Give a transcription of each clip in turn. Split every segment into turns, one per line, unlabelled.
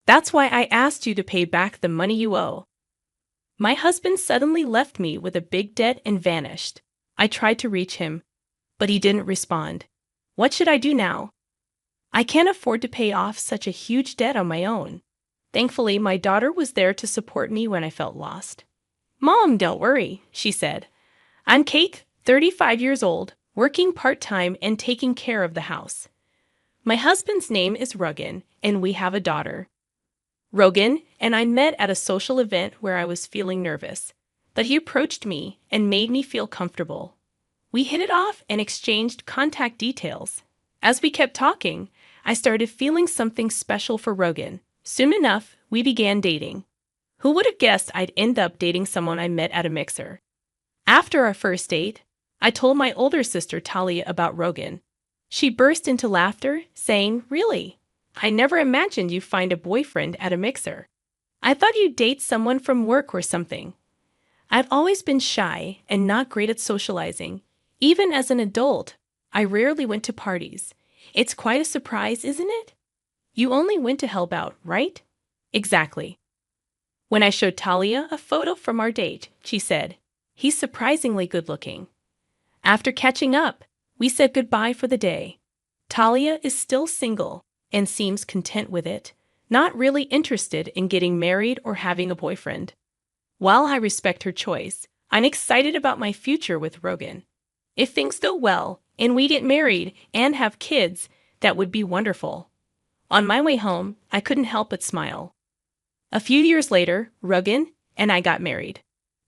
That's why I asked you to pay back the money you owe. My husband suddenly left me with a big debt and vanished. I tried to reach him, but he didn't respond. What should I do now? I can't afford to pay off such a huge debt on my own. Thankfully, my daughter was there to support me when I felt lost. Mom, don't worry, she said. I'm Kate, 35 years old, working part-time and taking care of the house. My husband's name is Ruggin, and we have a daughter. Rogan and I met at a social event where I was feeling nervous, but he approached me and made me feel comfortable. We hit it off and exchanged contact details. As we kept talking, I started feeling something special for Rogan. Soon enough, we began dating. Who would have guessed I'd end up dating someone I met at a mixer? After our first date, I told my older sister Talia about Rogan. She burst into laughter, saying, "Really? I never imagined you'd find a boyfriend at a mixer. I thought you'd date someone from work or something." I've always been shy and not great at socializing. Even as an adult, I rarely went to parties. It's quite a surprise, isn't it? You only went to help out, right? Exactly. When I showed Talia a photo from our date, she said, "He's surprisingly good-looking." After catching up, we said goodbye for the day. Talia is still single and seems content with it, not really interested in getting married or having a boyfriend. While I respect her choice, I'm excited about my future with Rogan. If things go well and we get married and have kids, that would be wonderful. On my way home, I couldn't help but smile. A few years later, Rogan and I got married.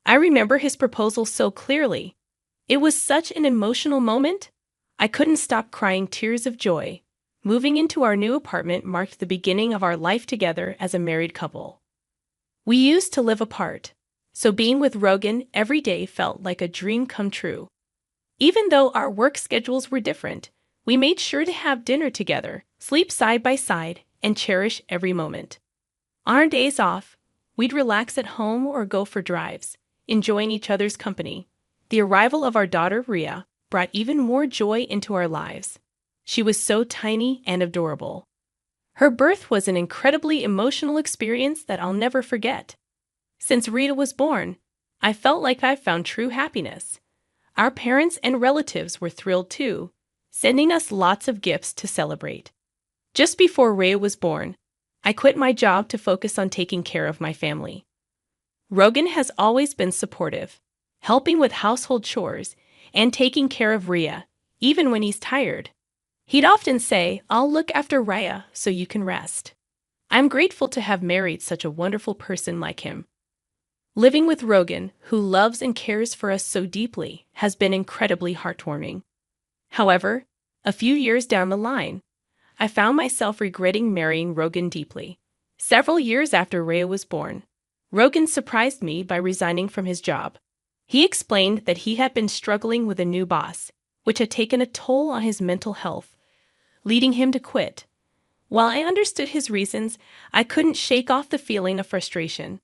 I remember his proposal so clearly. It was such an emotional moment. I couldn't stop crying tears of joy. Moving into our new apartment marked the beginning of our life together as a married couple. We used to live apart, so being with Rogan every day felt like a dream come true. Even though our work schedules were different, we made sure to have dinner together, sleep side by side, and cherish every moment. On our days off, we'd relax at home or go for drives, enjoying each other's company. The arrival of our daughter, Rhea, brought even more joy into our lives. She was so tiny and adorable. Her birth was an incredibly emotional experience that I'll never forget. Since Rita was born, I felt like I found true happiness. Our parents and relatives were thrilled too, sending us lots of gifts to celebrate. Just before Rhea was born, I quit my job to focus on taking care of my family. Rogan has always been supportive, helping with household chores and taking care of Rhea, even when he's tired. He'd often say, "I'll look after Rhea so you can rest." I'm grateful to have married such a wonderful person like him. Living with Rogan, who loves and cares for us so deeply, has been incredibly heartwarming. However, a few years down the line, I found myself regretting marrying Rogan deeply. Several years after Rhea was born, Rogan surprised me by resigning from his job. He explained that he had been struggling with a new boss, which had taken a toll on his mental health, leading him to quit. While I understood his reasons, I couldn't shake off the feeling of frustration.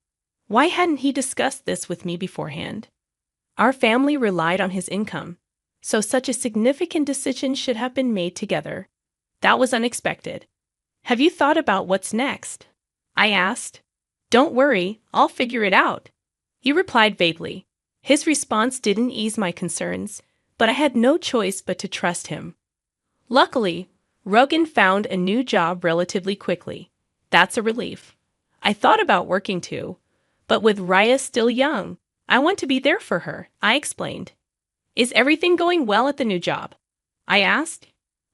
Why hadn't he discussed this with me beforehand? Our family relied on his income, so such a significant decision should have been made together. That was unexpected. "Have you thought about what's next?" I asked. "Don't worry, I'll figure it out," he replied vaguely. His response didn't ease my concerns, but I had no choice but to trust him. Luckily, Rogan found a new job relatively quickly. That's a relief. I thought about working too, but with Rhea still young, I want to be there for her, I explained. "Is everything going well at the new job?" I asked.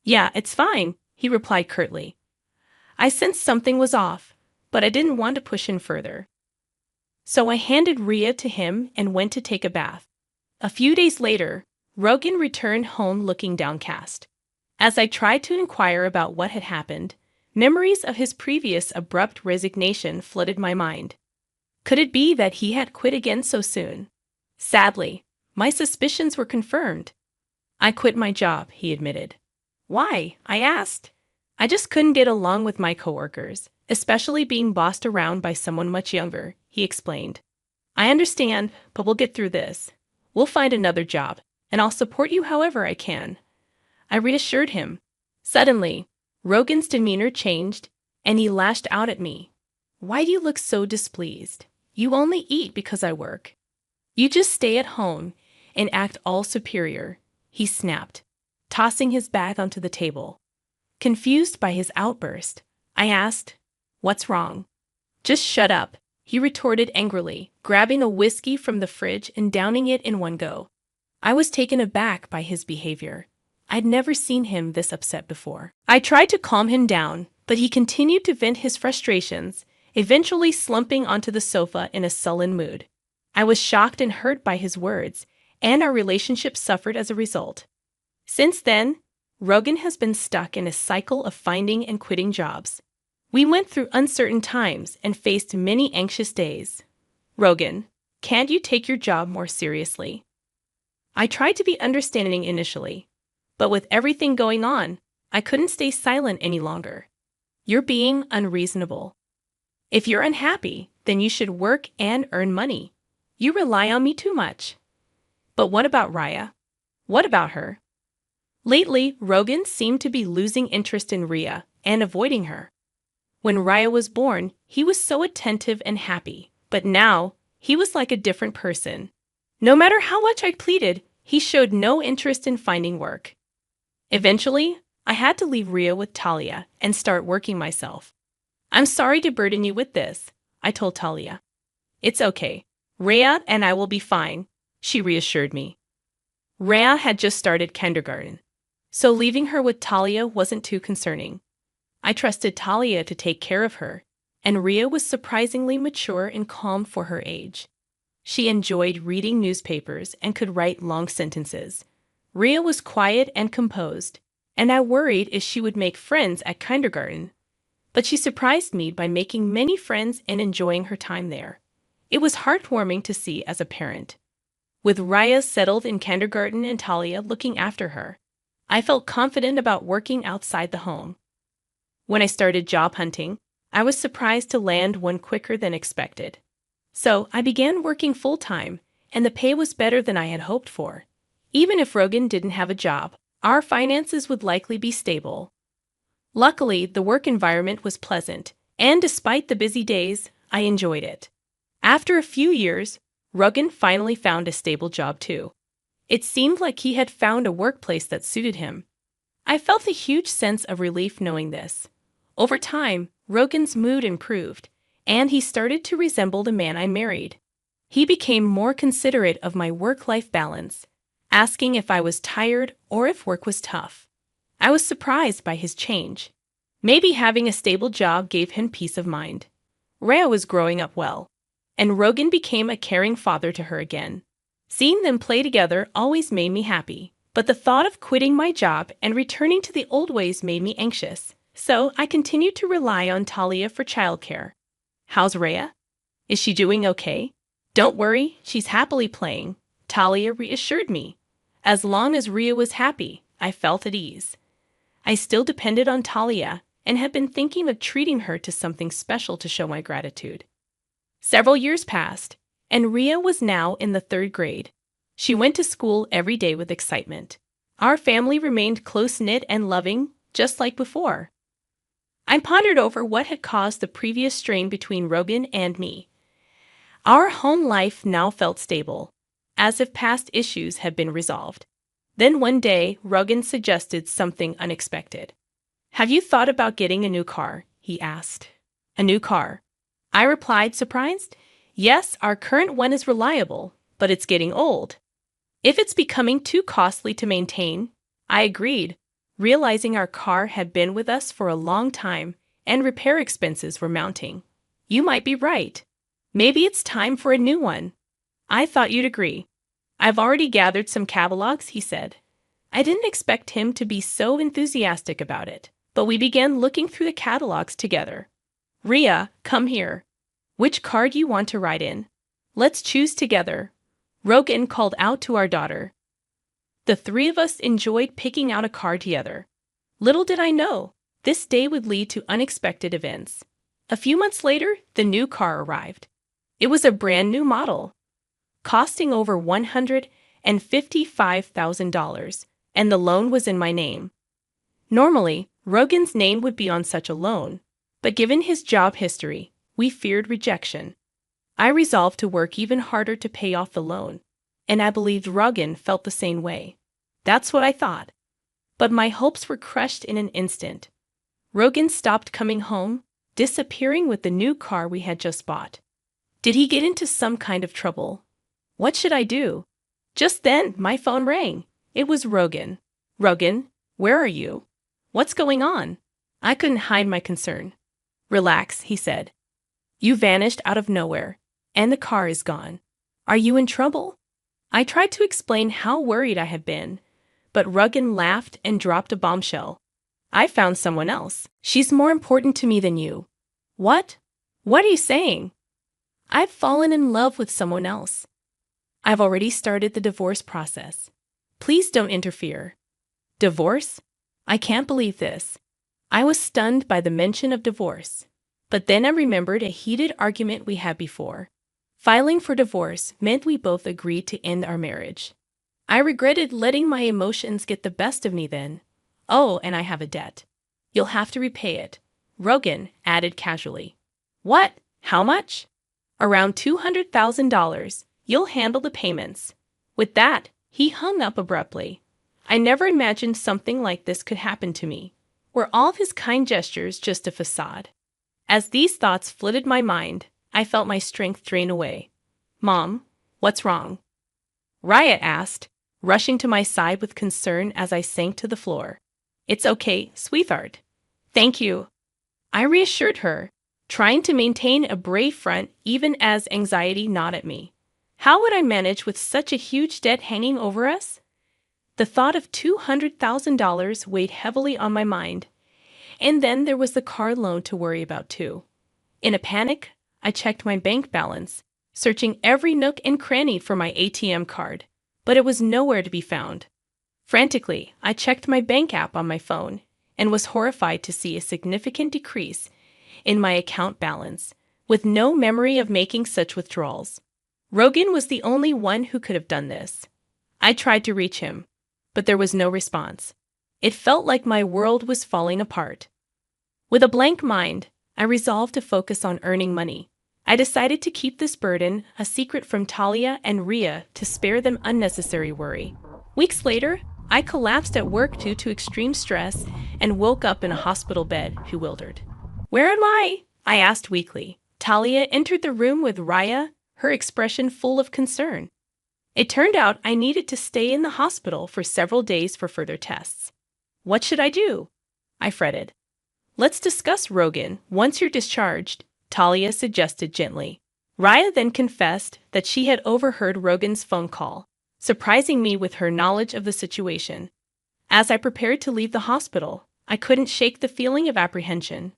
"Yeah, it's fine," he replied curtly. I sensed something was off, but I didn't want to push in further. So I handed Rhea to him and went to take a bath. A few days later, Rogan returned home looking downcast. As I tried to inquire about what had happened, memories of his previous abrupt resignation flooded my mind. Could it be that he had quit again so soon? Sadly, my suspicions were confirmed. "I quit my job," he admitted. "Why?" I asked. "I just couldn't get along with my coworkers, especially being bossed around by someone much younger," he explained. "I understand, but we'll get through this. We'll find another job, and I'll support you however I can." I reassured him. Suddenly, Rogan's demeanor changed, and he lashed out at me. Why do you look so displeased? You only eat because I work. You just stay at home and act all superior, he snapped, tossing his bag onto the table. Confused by his outburst, I asked, "What's wrong?" "Just shut up," he retorted angrily, grabbing a whiskey from the fridge and downing it in one go. I was taken aback by his behavior. I'd never seen him this upset before. I tried to calm him down, but he continued to vent his frustrations, eventually slumping onto the sofa in a sullen mood. I was shocked and hurt by his words, and our relationship suffered as a result. Since then, Rogan has been stuck in a cycle of finding and quitting jobs. We went through uncertain times and faced many anxious days. "Rogan, can't you take your job more seriously?" I tried to be understanding initially, but with everything going on, I couldn't stay silent any longer. "You're being unreasonable. If you're unhappy, then you should work and earn money. You rely on me too much." "But what about Raya? What about her?" Lately, Rogan seemed to be losing interest in Rhea and avoiding her. When Raya was born, he was so attentive and happy, but now he was like a different person. No matter how much I pleaded, he showed no interest in finding work. Eventually, I had to leave Rhea with Talia and start working myself. "I'm sorry to burden you with this," I told Talia. "It's okay. Rhea and I will be fine," she reassured me. Rhea had just started kindergarten, so leaving her with Talia wasn't too concerning. I trusted Talia to take care of her, and Rhea was surprisingly mature and calm for her age. She enjoyed reading newspapers and could write long sentences. Rhea was quiet and composed, and I worried if she would make friends at kindergarten. But she surprised me by making many friends and enjoying her time there. It was heartwarming to see as a parent. With Rhea settled in kindergarten and Talia looking after her, I felt confident about working outside the home. When I started job hunting, I was surprised to land one quicker than expected. So I began working full-time, and the pay was better than I had hoped for. Even if Rogan didn't have a job, our finances would likely be stable. Luckily, the work environment was pleasant, and despite the busy days, I enjoyed it. After a few years, Rogan finally found a stable job too. It seemed like he had found a workplace that suited him. I felt a huge sense of relief knowing this. Over time, Rogan's mood improved, and he started to resemble the man I married. He became more considerate of my work-life balance, asking if I was tired or if work was tough. I was surprised by his change. Maybe having a stable job gave him peace of mind. Rhea was growing up well, and Rogan became a caring father to her again. Seeing them play together always made me happy, but the thought of quitting my job and returning to the old ways made me anxious. So I continued to rely on Talia for childcare. "How's Rhea? Is she doing okay?" "Don't worry, she's happily playing," Talia reassured me. As long as Rhea was happy, I felt at ease. I still depended on Talia and had been thinking of treating her to something special to show my gratitude. Several years passed, and Rhea was now in the 3rd grade. She went to school every day with excitement. Our family remained close-knit and loving, just like before. I pondered over what had caused the previous strain between Rogan and me. Our home life now felt stable, as if past issues had been resolved. Then one day, Rogan suggested something unexpected. "Have you thought about getting a new car?" he asked. "A new car?" I replied, surprised. "Yes, our current one is reliable, but it's getting old. If it's becoming too costly to maintain," I agreed, realizing our car had been with us for a long time and repair expenses were mounting. "You might be right. Maybe it's time for a new one." "I thought you'd agree. I've already gathered some catalogs," he said. I didn't expect him to be so enthusiastic about it, but we began looking through the catalogs together. "Rhea, come here. Which car do you want to ride in? Let's choose together," Rogan called out to our daughter. The 3 of us enjoyed picking out a car together. Little did I know, this day would lead to unexpected events. A few months later, the new car arrived. It was a brand new model, costing over $155,000, and the loan was in my name. Normally, Rogan's name would be on such a loan, but given his job history, We feared rejection. I resolved to work even harder to pay off the loan, and I believed Rogan felt the same way. That's what I thought. But my hopes were crushed in an instant. Rogan stopped coming home, disappearing with the new car we had just bought. Did he get into some kind of trouble? What should I do? Just then, my phone rang. It was Rogan. Rogan, where are you? What's going on? I couldn't hide my concern. Relax, he said. You vanished out of nowhere, and the car is gone. Are you in trouble? I tried to explain how worried I had been, but Rogan laughed and dropped a bombshell. I found someone else. She's more important to me than you. What? What are you saying? I've fallen in love with someone else. I've already started the divorce process. Please don't interfere. Divorce? I can't believe this. I was stunned by the mention of divorce. But then I remembered a heated argument we had before. Filing for divorce meant we both agreed to end our marriage. I regretted letting my emotions get the best of me then. Oh, and I have a debt. You'll have to repay it, Rogan added casually. What? How much? Around $200,000. You'll handle the payments. With that, he hung up abruptly. I never imagined something like this could happen to me. Were all of his kind gestures just a facade? As these thoughts flooded my mind, I felt my strength drain away. Mom, what's wrong? Raya asked, rushing to my side with concern as I sank to the floor. It's okay, sweetheart. Thank you. I reassured her, trying to maintain a brave front even as anxiety gnawed at me. How would I manage with such a huge debt hanging over us? The thought of $200,000 weighed heavily on my mind. And then there was the car loan to worry about too. In a panic, I checked my bank balance, searching every nook and cranny for my ATM card, but it was nowhere to be found. Frantically, I checked my bank app on my phone and was horrified to see a significant decrease in my account balance, with no memory of making such withdrawals. Rogan was the only one who could have done this. I tried to reach him, but there was no response. It felt like my world was falling apart. With a blank mind, I resolved to focus on earning money. I decided to keep this burden a secret from Talia and Rhea to spare them unnecessary worry. Weeks later, I collapsed at work due to extreme stress and woke up in a hospital bed, bewildered. Where am I? I asked weakly. Talia entered the room with Raya, her expression full of concern. It turned out I needed to stay in the hospital for several days for further tests. What should I do? I fretted. Let's discuss Rogan once you're discharged, Talia suggested gently. Raya then confessed that she had overheard Rogan's phone call, surprising me with her knowledge of the situation. As I prepared to leave the hospital, I couldn't shake the feeling of apprehension,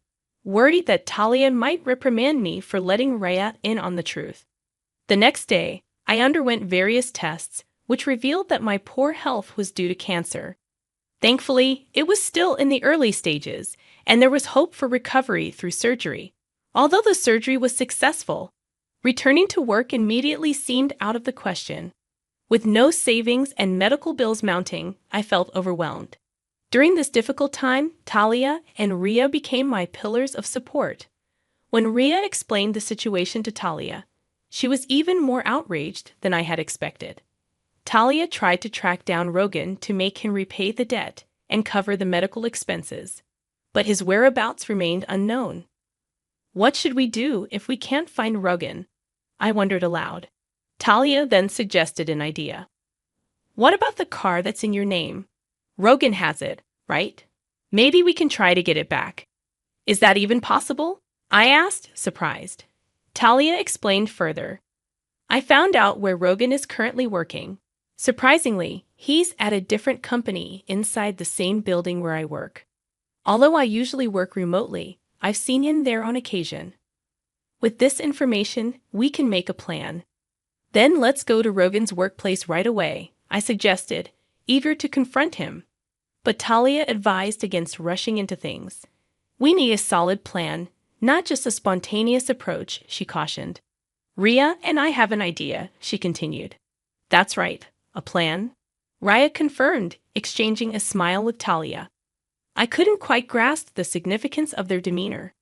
worried that Talia might reprimand me for letting Raya in on the truth. The next day, I underwent various tests, which revealed that my poor health was due to cancer. Thankfully, it was still in the early stages, and there was hope for recovery through surgery. Although the surgery was successful, returning to work immediately seemed out of the question. With no savings and medical bills mounting, I felt overwhelmed. During this difficult time, Talia and Rhea became my pillars of support. When Rhea explained the situation to Talia, she was even more outraged than I had expected. Talia tried to track down Rogan to make him repay the debt and cover the medical expenses, but his whereabouts remained unknown. What should we do if we can't find Rogan? I wondered aloud. Talia then suggested an idea. What about the car that's in your name? Rogan has it, right? Maybe we can try to get it back. Is that even possible? I asked, surprised. Talia explained further. I found out where Rogan is currently working. Surprisingly, he's at a different company inside the same building where I work. Although I usually work remotely, I've seen him there on occasion. With this information, we can make a plan. Then let's go to Rogan's workplace right away, I suggested, eager to confront him. But Talia advised against rushing into things. We need a solid plan, not just a spontaneous approach, she cautioned. Rhea and I have an idea, she continued. That's right, a plan? Raya confirmed, exchanging a smile with Talia. I couldn't quite grasp the significance of their demeanor.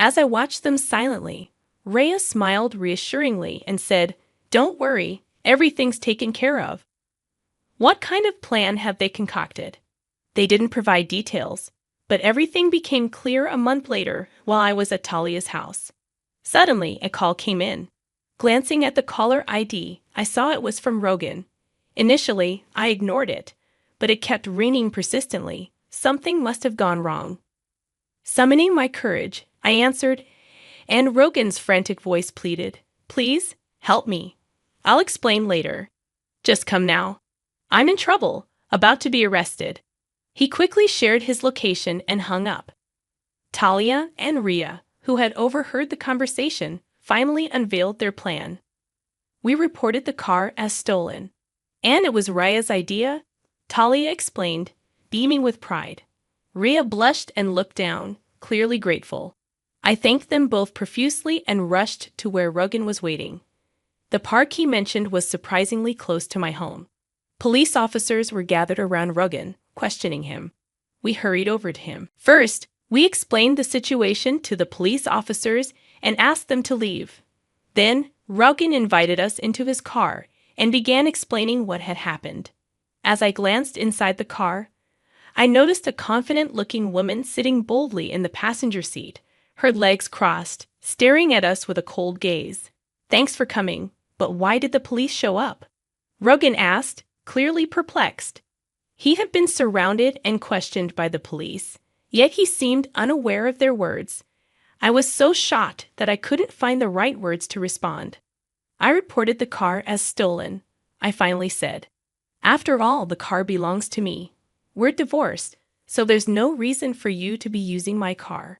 As I watched them silently, Rhea smiled reassuringly and said, "Don't worry, everything's taken care of." What kind of plan have they concocted? They didn't provide details, but everything became clear a month later while I was at Talia's house. Suddenly, a call came in. Glancing at the caller ID, I saw it was from Rogan. Initially, I ignored it, but it kept ringing persistently. Something must have gone wrong. Summoning my courage, I answered, and Rogan's frantic voice pleaded, "Please, help me. I'll explain later. Just come now. I'm in trouble, about to be arrested." He quickly shared his location and hung up. Talia and Rhea, who had overheard the conversation, finally unveiled their plan. "We reported the car as stolen. And it was Rhea's idea," Talia explained, beaming with pride. Rhea blushed and looked down, clearly grateful. I thanked them both profusely and rushed to where Rogan was waiting. The park he mentioned was surprisingly close to my home. Police officers were gathered around Rogan, questioning him. We hurried over to him. First, we explained the situation to the police officers and asked them to leave. Then, Rogan invited us into his car and began explaining what had happened. As I glanced inside the car, I noticed a confident-looking woman sitting boldly in the passenger seat, her legs crossed, staring at us with a cold gaze. "Thanks for coming, but why did the police show up?" Rogan asked, clearly perplexed. He had been surrounded and questioned by the police, yet he seemed unaware of their words. I was so shocked that I couldn't find the right words to respond. "I reported the car as stolen," I finally said. "After all, the car belongs to me. We're divorced, so there's no reason for you to be using my car.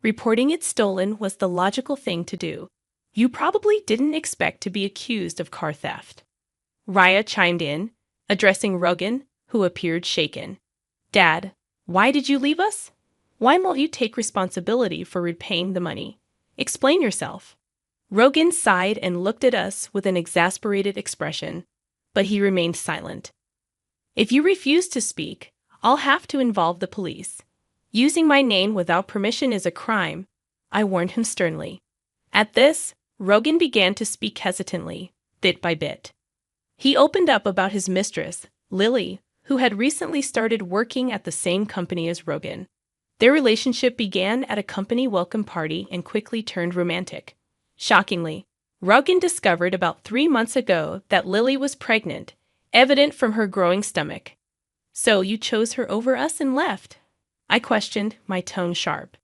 Reporting it stolen was the logical thing to do. You probably didn't expect to be accused of car theft." Rhea chimed in, addressing Rogan, who appeared shaken. "Dad, why did you leave us? Why won't you take responsibility for repaying the money? Explain yourself." Rogan sighed and looked at us with an exasperated expression, but he remained silent. "If you refuse to speak, I'll have to involve the police. Using my name without permission is a crime," I warned him sternly. At this, Rogan began to speak hesitantly, bit by bit. He opened up about his mistress, Lily, who had recently started working at the same company as Rogan. Their relationship began at a company welcome party and quickly turned romantic. Shockingly, Rogan discovered about 3 months ago that Lily was pregnant, evident from her growing stomach. "So you chose her over us and left?" I questioned, my tone sharp.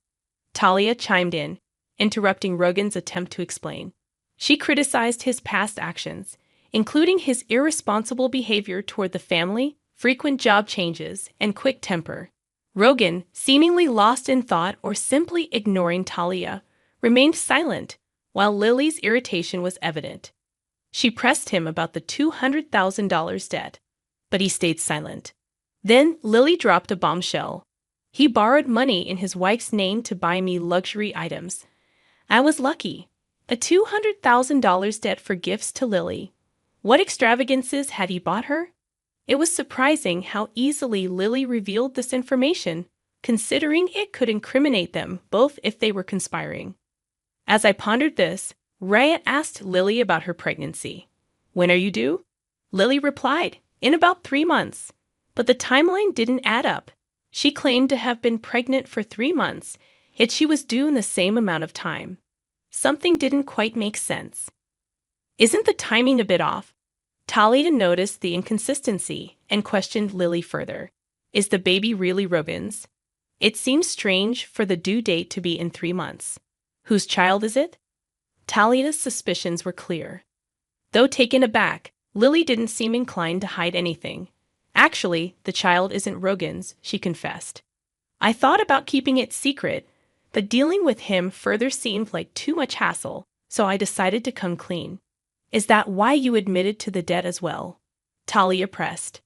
Talia chimed in, interrupting Rogan's attempt to explain. She criticized his past actions, including his irresponsible behavior toward the family, frequent job changes, and quick temper. Rogan, seemingly lost in thought or simply ignoring Talia, remained silent, while Lily's irritation was evident. She pressed him about the $200,000 debt, but he stayed silent. Then Lily dropped a bombshell. He borrowed money in his wife's name to buy me luxury items. I was lucky. A $200,000 debt for gifts to Lily. What extravagances had he bought her? It was surprising how easily Lily revealed this information, considering it could incriminate them both if they were conspiring. As I pondered this, Rhea asked Lily about her pregnancy. "When are you due?" Lily replied, "In about 3 months." But the timeline didn't add up. She claimed to have been pregnant for 3 months, yet she was due in the same amount of time. Something didn't quite make sense. "Isn't the timing a bit off?" Talia noticed the inconsistency and questioned Lily further. "Is the baby really Rogan's? It seems strange for the due date to be in 3 months. Whose child is it?" Talia's suspicions were clear. Though taken aback, Lily didn't seem inclined to hide anything. "Actually, the child isn't Rogan's," she confessed. "I thought about keeping it secret, but dealing with him further seemed like too much hassle, so I decided to come clean." "Is that why you admitted to the debt as well?" Talia pressed.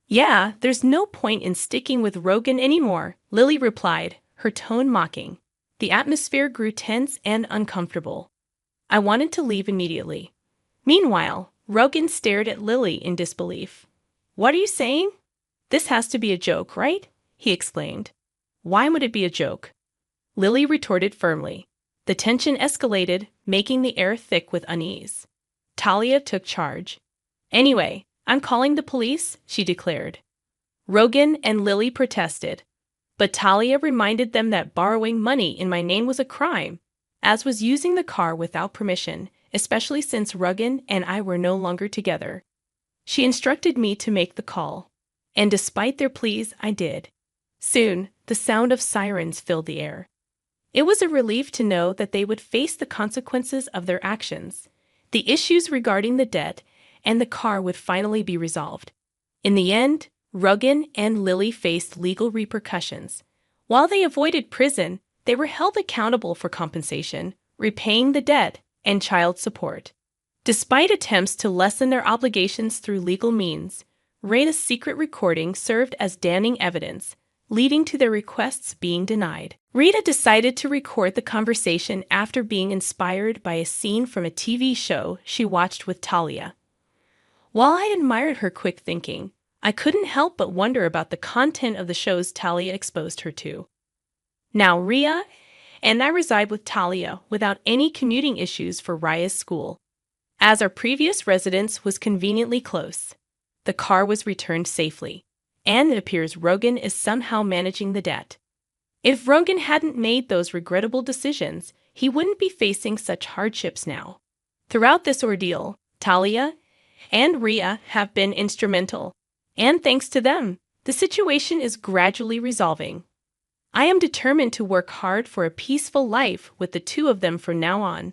"Yeah, there's no point in sticking with Rogan anymore," Lily replied, her tone mocking. The atmosphere grew tense and uncomfortable. I wanted to leave immediately. Meanwhile, Rogan stared at Lily in disbelief. "What are you saying? This has to be a joke, right?" he exclaimed. "Why would it be a joke?" Lily retorted firmly. The tension escalated, making the air thick with unease. Talia took charge. "Anyway, I'm calling the police," she declared. Rogan and Lily protested, but Talia reminded them that borrowing money in my name was a crime, as was using the car without permission, especially since Rogan and I were no longer together. She instructed me to make the call, and despite their pleas, I did. Soon, the sound of sirens filled the air. It was a relief to know that they would face the consequences of their actions. The issues regarding the debt and the car would finally be resolved. In the end, Rogan and Lily faced legal repercussions. While they avoided prison, they were held accountable for compensation, repaying the debt, and child support. Despite attempts to lessen their obligations through legal means, Rita's secret recording served as damning evidence, leading to their requests being denied. Rita decided to record the conversation after being inspired by a scene from a TV show she watched with Talia. While I admired her quick thinking, I couldn't help but wonder about the content of the shows Talia exposed her to. Now Ria and I reside with Talia without any commuting issues for Raya's school. As our previous residence was conveniently close, the car was returned safely, and it appears Rogan is somehow managing the debt. If Rogan hadn't made those regrettable decisions, he wouldn't be facing such hardships now. Throughout this ordeal, Talia and Ria have been instrumental, and thanks to them, the situation is gradually resolving. I am determined to work hard for a peaceful life with the two of them from now on.